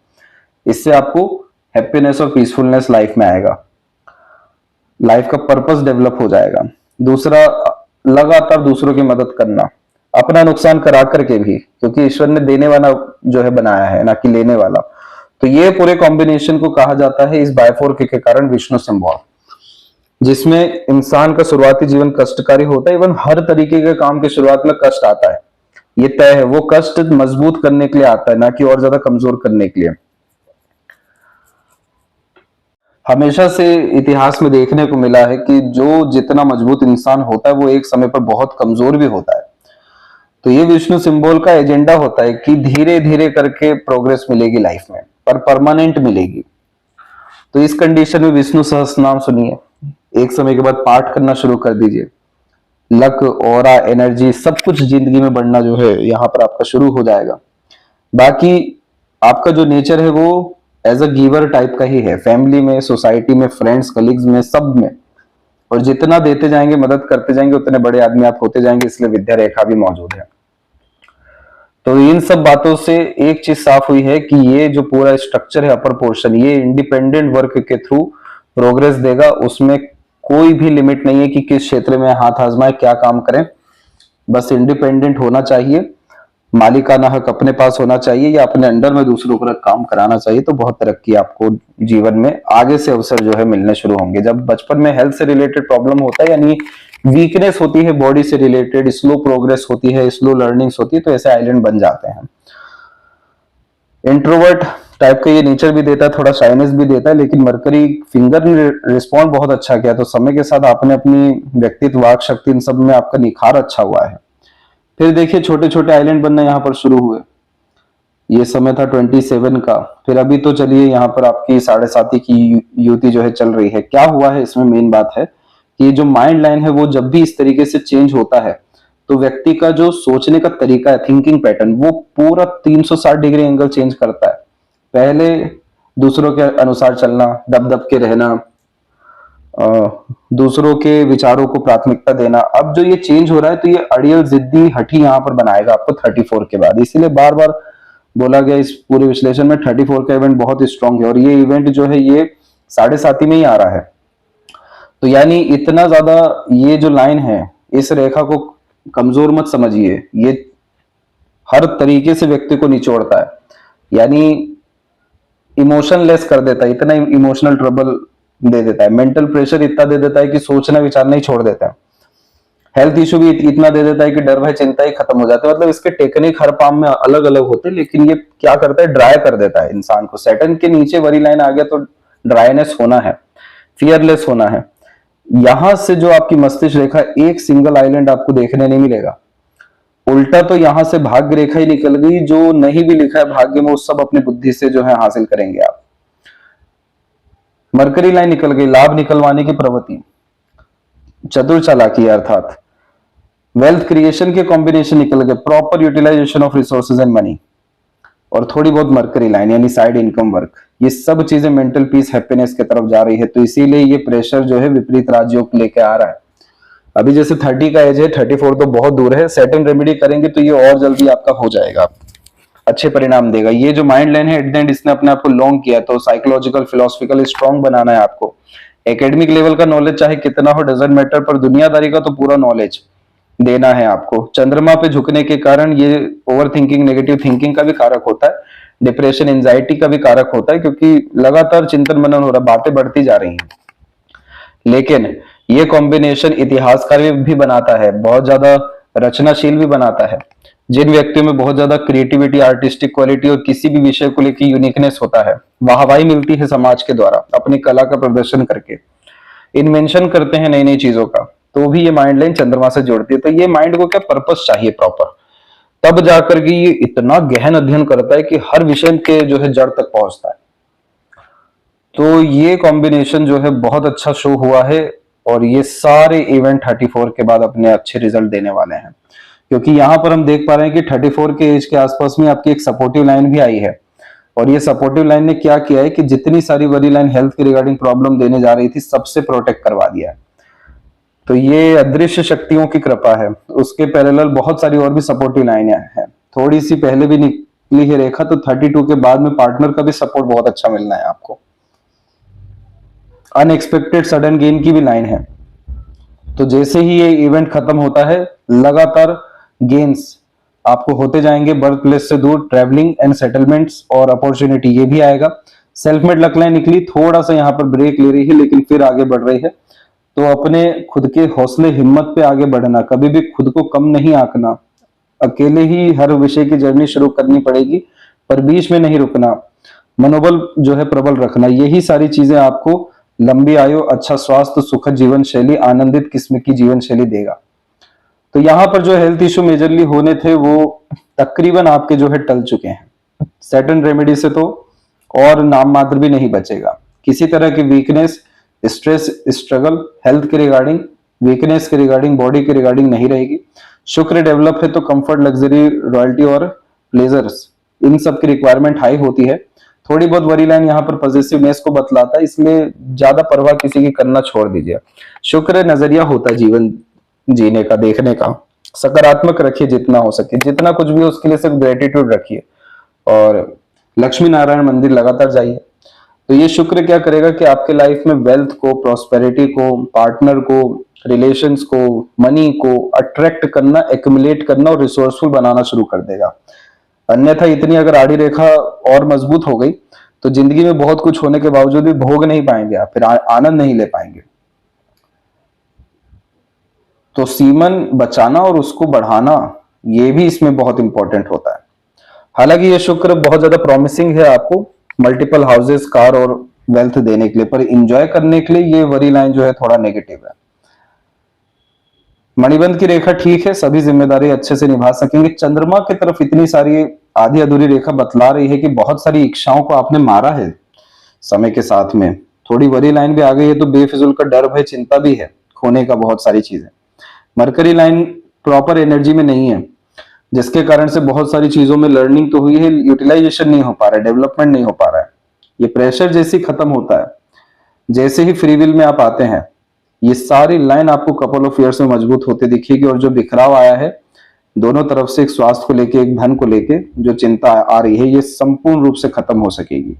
इससे आपको हैप्पीनेस और पीसफुलनेस लाइफ में आएगा, लाइफ का पर्पस डेवलप हो जाएगा। दूसरा, लगातार दूसरों की मदद करना, अपना नुकसान करा करके भी, क्योंकि ईश्वर ने देने वाला जो है बनाया है, ना कि लेने वाला। तो ये पूरे कॉम्बिनेशन को कहा जाता है इस बायफोर के कारण विष्णु सिंबॉल, जिसमें इंसान का शुरुआती जीवन कष्टकारी होता है। इवन हर तरीके के काम की शुरुआत में कष्ट आता है, ये तय है। वो कष्ट मजबूत करने के लिए आता है, ना कि और ज्यादा कमजोर करने के लिए। हमेशा से इतिहास में देखने को मिला है कि जो जितना मजबूत इंसान होता है, वो एक समय पर बहुत कमजोर भी होता है। तो ये विष्णु सिंबल का एजेंडा होता है कि धीरे धीरे करके प्रोग्रेस मिलेगी लाइफ में, पर परमानेंट मिलेगी। तो इस कंडीशन में विष्णु सहस्त्रनाम सुनिए, एक समय के बाद पाठ करना शुरू कर दीजिए। लक, ऑरा, एनर्जी सब कुछ जिंदगी में बढ़ना जो है यहाँ पर आपका शुरू हो जाएगा। बाकी आपका जो नेचर है वो एज अ गिवर टाइप का ही है, फैमिली में, सोसाइटी में, फ्रेंड्स, कलीग्स में, सब में। और जितना देते जाएंगे, मदद करते जाएंगे, उतने बड़े आदमी आप होते जाएंगे। इसलिए विद्या रेखा भी मौजूद है। तो इन सब बातों से एक चीज साफ हुई है कि ये जो पूरा स्ट्रक्चर है, अपर पोर्शन, ये इंडिपेंडेंट वर्क के थ्रू प्रोग्रेस देगा। उसमें कोई भी लिमिट नहीं है कि किस क्षेत्र में हाथ आजमाए, क्या काम करें। बस इंडिपेंडेंट होना चाहिए, मालिकाना हक अपने पास होना चाहिए, या अपने अंडर में दूसरों को काम कराना चाहिए। तो बहुत तरक्की आपको जीवन में आगे से अवसर जो है मिलने शुरू होंगे। जब बचपन में हेल्थ से रिलेटेड प्रॉब्लम होता है, यानी वीकनेस होती है बॉडी से रिलेटेड, स्लो प्रोग्रेस होती है, स्लो लर्निंग्स होती है, तो ऐसे आइलैंड बन जाते हैं। इंट्रोवर्ट टाइप का ये नेचर भी देता है, थोड़ा शाइनेस भी देता है, लेकिन मरकरी फिंगर ने रिस्पॉन्ड बहुत अच्छा किया। तो समय के साथ आपने अपनी व्यक्तित्व, वाक शक्ति, इन सब में आपका निखार अच्छा हुआ है। फिर देखिए छोटे छोटे आइलैंड बनना यहाँ पर शुरू हुए। ये समय था 27 का। फिर अभी तो चलिए यहाँ पर आपकी 7.5 की युति जो है चल रही है। क्या हुआ है इसमें, मेन बात है कि जो माइंड लाइन है वो जब भी इस तरीके से चेंज होता है, तो व्यक्ति का जो सोचने का तरीका है, थिंकिंग पैटर्न, वो पूरा 360 डिग्री एंगल चेंज करता है। पहले दूसरों के अनुसार चलना, दब दब के रहना, दूसरों के विचारों को प्राथमिकता देना। अब जो ये चेंज हो रहा है तो ये अड़ियल जिद्दी हठी यहाँ पर बनाएगा आपको 34 के बाद। इसीलिए बार बार बोला गया इस पूरे विश्लेषण में 34 का इवेंट बहुत स्ट्रांग है, और ये इवेंट जो है ये 7.5 में ही आ रहा है। तो यानी इतना ज्यादा ये जो लाइन है, इस रेखा को कमजोर मत समझिए, ये हर तरीके से व्यक्ति को निचोड़ता है, यानी इमोशनलेस कर देता है, इतना इमोशनल ट्रबल दे देता है, मेंटल प्रेशर इतना दे देता है कि सोचना विचारना ही छोड़ देता है, हेल्थ इशू भी इतना दे देता है कि डर भय चिंता ही खत्म हो जाते हैं। मतलब इसके टेक्निक हर पाम में अलग अलग होते हैं, लेकिन ये क्या करता है, ड्राई कर देता है इंसान को। सैटर्न के नीचे वरी लाइन आ गया तो ड्राइनेस होना है, फियरलेस होना है। यहां से जो आपकी मस्तिष्क रेखा, एक सिंगल आइलैंड आपको देखने नहीं मिलेगा, उल्टा तो यहां से भाग्य रेखा ही निकल गई। जो नहीं भी लिखा है भाग्य में, वो सब अपनी बुद्धि से जो है हासिल करेंगे आप। मरकरी लाइन निकल गई, लाभ निकलवाने की प्रवृत्ति, चतुर चालाकी अर्थात वेल्थ क्रिएशन के कॉम्बिनेशन निकल गए, proper utilization of resources and money, और थोड़ी बहुत मरकरी लाइन यानी साइड इनकम वर्क। ये सब चीजें मेंटल पीस, हैप्पीनेस की तरफ जा रही है। तो इसीलिए ये प्रेशर जो है विपरीत राजयोग लेके आ रहा है। अभी जैसे 30 का एज है, 34 तो बहुत दूर है, सैटर्न रेमेडी करेंगे तो ये और जल्दी आपका हो जाएगा, अच्छे परिणाम देगा। ये जो माइंड लाइन है एट द एंड इसने अपने आप को लॉन्ग किया, तो साइकोलॉजिकल फिलोसफिकल स्ट्रांग बनाना है आपको। एकेडमिक लेवल का नॉलेज चाहे कितना हो डजंट मैटर, पर दुनियादारी का तो पूरा नॉलेज देना है आपको। चंद्रमा पे झुकने के कारण ये ओवर थिंकिंग, नेगेटिव थिंकिंग का भी कारक होता है, डिप्रेशन, एंजाइटी का भी कारक होता है, क्योंकि लगातार चिंतन मनन हो रहा, बातें बढ़ती जा रही हैं। लेकिन ये कॉम्बिनेशन इतिहासकार भी बनाता है, बहुत ज्यादा रचनाशील भी बनाता है। जिन व्यक्तियों में बहुत ज्यादा क्रिएटिविटी, आर्टिस्टिक क्वालिटी और किसी भी विषय को लेकर यूनिकनेस होता है, वाहवाही मिलती है समाज के द्वारा अपनी कला का प्रदर्शन करके, इन्वेंशन करते हैं नई नई चीजों का, तो भी ये माइंड लाइन चंद्रमा से जोड़ती है। तो ये माइंड को क्या पर्पस चाहिए प्रॉपर, तब जाकर के ये इतना गहन अध्ययन करता है कि हर विषय के जो है जड़ तक पहुंचता है। तो ये कॉम्बिनेशन जो है बहुत अच्छा शो हुआ है, और ये सारे इवेंट 34 के बाद अपने अच्छे रिजल्ट देने वाले हैं। क्योंकि यहां पर हम देख पा रहे हैं कि 34 के एज के आसपास में आपकी एक सपोर्टिव लाइन भी आई है, और ये सपोर्टिव लाइन ने क्या किया है कि जितनी सारी वरी लाइन हेल्थ के रिगार्डिंग प्रॉब्लम देने जा रही थी, सबसे प्रोटेक्ट करवा दिया है। तो ये अदृश्य शक्तियों की कृपा है। उसके पैरेलल बहुत सारी और भी सपोर्टिव लाइनें हैं, थोड़ी सी पहले भी निकली है रेखा, तो 32 के बाद में पार्टनर का भी सपोर्ट बहुत अच्छा मिलना है आपको। अनएक्सपेक्टेड सडन गेन की भी लाइन है। तो जैसे ही ये इवेंट खत्म होता है, लगातार गेन्स आपको होते जाएंगे, बर्थ प्लेस से दूर, ट्रैवलिंग एंड सेटलमेंट्स और अपॉर्चुनिटी ये भी आएगा। सेल्फ मेड लक लाइन निकली, थोड़ा सा यहाँ पर ब्रेक ले रही है, लेकिन फिर आगे बढ़ रही है। तो अपने खुद के हौसले हिम्मत पे आगे बढ़ना, कभी भी खुद को कम नहीं आंकना, अकेले ही हर विषय की जर्नी शुरू करनी पड़ेगी, पर बीच में नहीं रुकना, मनोबल जो है प्रबल रखना, यही सारी चीजें आपको लंबी आयु, अच्छा स्वास्थ्य, सुखद जीवन शैली, आनंदित किस्म की जीवन शैली देगा। तो यहाँ पर जो हेल्थ इश्यू मेजरली होने थे वो तकरीबन आपके जो है टल चुके हैं। सैटर्न रेमेडी से तो और नाम मात्र भी नहीं बचेगा। किसी तरह की वीकनेस, स्ट्रेस, स्ट्रगल हेल्थ के रिगार्डिंग, वीकनेस के रिगार्डिंग, बॉडी के रिगार्डिंग नहीं रहेगी। शुक्र डेवलप है तो कंफर्ट, लग्जरी, रॉयल्टी और प्लेजर्स, इन सब की रिक्वायरमेंट हाई होती है। थोड़ी बहुत वरी लाइन यहाँ पर पॉजिटिवनेस को बतलाता है, इसलिए ज्यादा परवाह किसी की करना छोड़ दीजिए। शुक्र नजरिया होता है जीवन जीने का, देखने का, सकारात्मक रखिए जितना हो सके, जितना कुछ भी हो उसके लिए सिर्फ ग्रेटिट्यूड रखिए, और लक्ष्मी नारायण मंदिर लगातार जाइए। तो ये शुक्र क्या करेगा कि आपके लाइफ में वेल्थ को, प्रॉस्पेरिटी को, पार्टनर को, रिलेशंस को, मनी को अट्रैक्ट करना, एक्युमुलेट करना और रिसोर्सफुल बनाना शुरू कर देगा। अन्यथा इतनी अगर आड़ी रेखा और मजबूत हो गई तो जिंदगी में बहुत कुछ होने के बावजूद भी भोग नहीं पाएंगे आप, फिर आनंद नहीं ले पाएंगे। तो सीमन बचाना और उसको बढ़ाना, ये भी इसमें बहुत इंपॉर्टेंट होता है। हालांकि ये शुक्र बहुत ज्यादा प्रॉमिसिंग है आपको मल्टीपल हाउसेस, कार और वेल्थ देने के लिए, पर इंजॉय करने के लिए ये वरी लाइन जो है थोड़ा नेगेटिव है। मणिबंध की रेखा ठीक है, सभी जिम्मेदारी अच्छे से निभा सकेंगे। चंद्रमा की तरफ इतनी सारी आधी अधूरी रेखा बतला रही है कि बहुत सारी इच्छाओं को आपने मारा है समय के साथ में। थोड़ी वरी लाइन भी आ गई है तो बेफिजुल का डर, भय, चिंता भी है खोने का, बहुत सारी चीजें। मरकरी लाइन प्रॉपर एनर्जी में नहीं है, जिसके कारण से बहुत सारी चीजों में लर्निंग तो हुई है, यूटिलाइजेशन नहीं हो पा रहा है, डेवलपमेंट नहीं हो पा रहा है। ये प्रेशर जैसे ही खत्म होता है, जैसे ही फ्री विल में आप आते हैं, ये सारी लाइन आपको कपल ऑफ ईयर्स में मजबूत होते दिखेगी। और जो बिखराव आया है दोनों तरफ से, एक स्वास्थ्य को लेके, एक धन को लेके जो चिंता आ रही है, ये संपूर्ण रूप से खत्म हो सकेगी।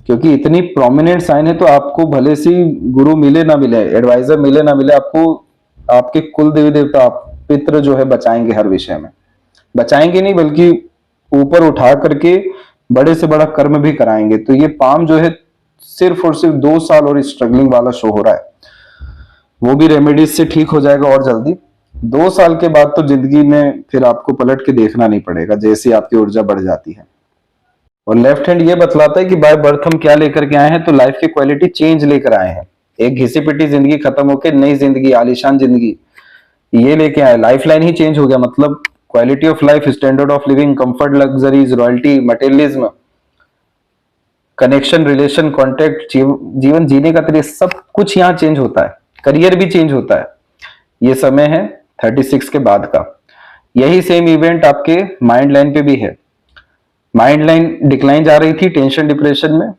क्योंकि इतनी प्रोमिनेंट साइन है, तो आपको भले से गुरु मिले ना मिले, एडवाइजर मिले ना मिले, आपको आपके कुल देवी देवता, पितृ जो है बचाएंगे, हर विषय में बचाएंगे नहीं बल्कि ऊपर उठा करके बड़े से बड़ा कर्म भी कराएंगे। तो ये पाम जो है सिर्फ और सिर्फ 2 साल और स्ट्रगलिंग वाला शो हो रहा है, वो भी रेमेडीज से ठीक हो जाएगा और जल्दी। 2 साल के बाद तो जिंदगी में फिर आपको पलट के देखना नहीं पड़ेगा, जैसे आपकी ऊर्जा बढ़ जाती है। और लेफ्ट हैंड ये बतलाता है कि बाय बर्थ हम क्या लेकर के आए हैं, तो लाइफ की क्वालिटी चेंज लेकर आए हैं। एक घिसी पिटी जिंदगी खत्म होकर नई जिंदगी, आलीशान जिंदगी ये लेके आए। लाइफ लाइन ही चेंज हो गया, मतलब quality of life, standard of living, comfort, luxuries, royalty, materialism, connection, relation, contact, जीवन जीने का तरीका, सब कुछ यहाँ चेंज होता है। करियर भी चेंज होता है। ये समय है 36 के बाद का। यही सेम इवेंट आपके माइंड लाइन पे भी है। माइंड लाइन डिक्लाइन जा रही थी, टेंशन, डिप्रेशन में,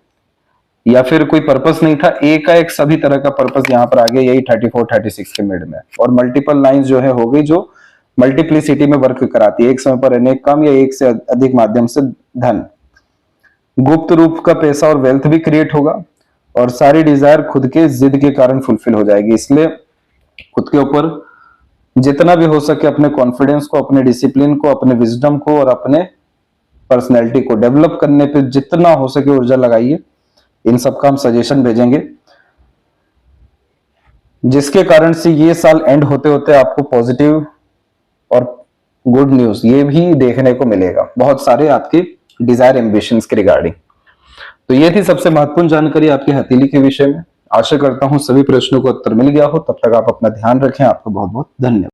या फिर कोई पर्पस नहीं था, एक का एक सभी तरह का पर्पस यहाँ पर आ गया, यही 34-36 के मिड में। और मल्टीपल लाइंस जो है हो गई, जो मल्टीप्लिसिटी में वर्क कराती है, एक समय पर अनेक काम या एक से अधिक माध्यम से धन, गुप्त रूप का पैसा और वेल्थ भी क्रिएट होगा। और सारी डिजायर खुद के जिद के कारण फुलफिल हो जाएगी। इसलिए खुद के ऊपर जितना भी हो सके अपने कॉन्फिडेंस को, अपने डिसिप्लिन को, अपने विजडम को और अपने पर्सनैलिटी को डेवलप करने पे जितना हो सके ऊर्जा लगाइए। इन सब का हम सजेशन भेजेंगे, जिसके कारण से ये साल एंड होते होते आपको पॉजिटिव और गुड न्यूज ये भी देखने को मिलेगा, बहुत सारे आपके डिजायर एम्बिशंस के रिगार्डिंग। तो ये थी सबसे महत्वपूर्ण जानकारी आपकी हथेली के विषय में। आशा करता हूं सभी प्रश्नों का उत्तर मिल गया हो। तब तक आप अपना ध्यान रखें। आपका बहुत बहुत धन्यवाद।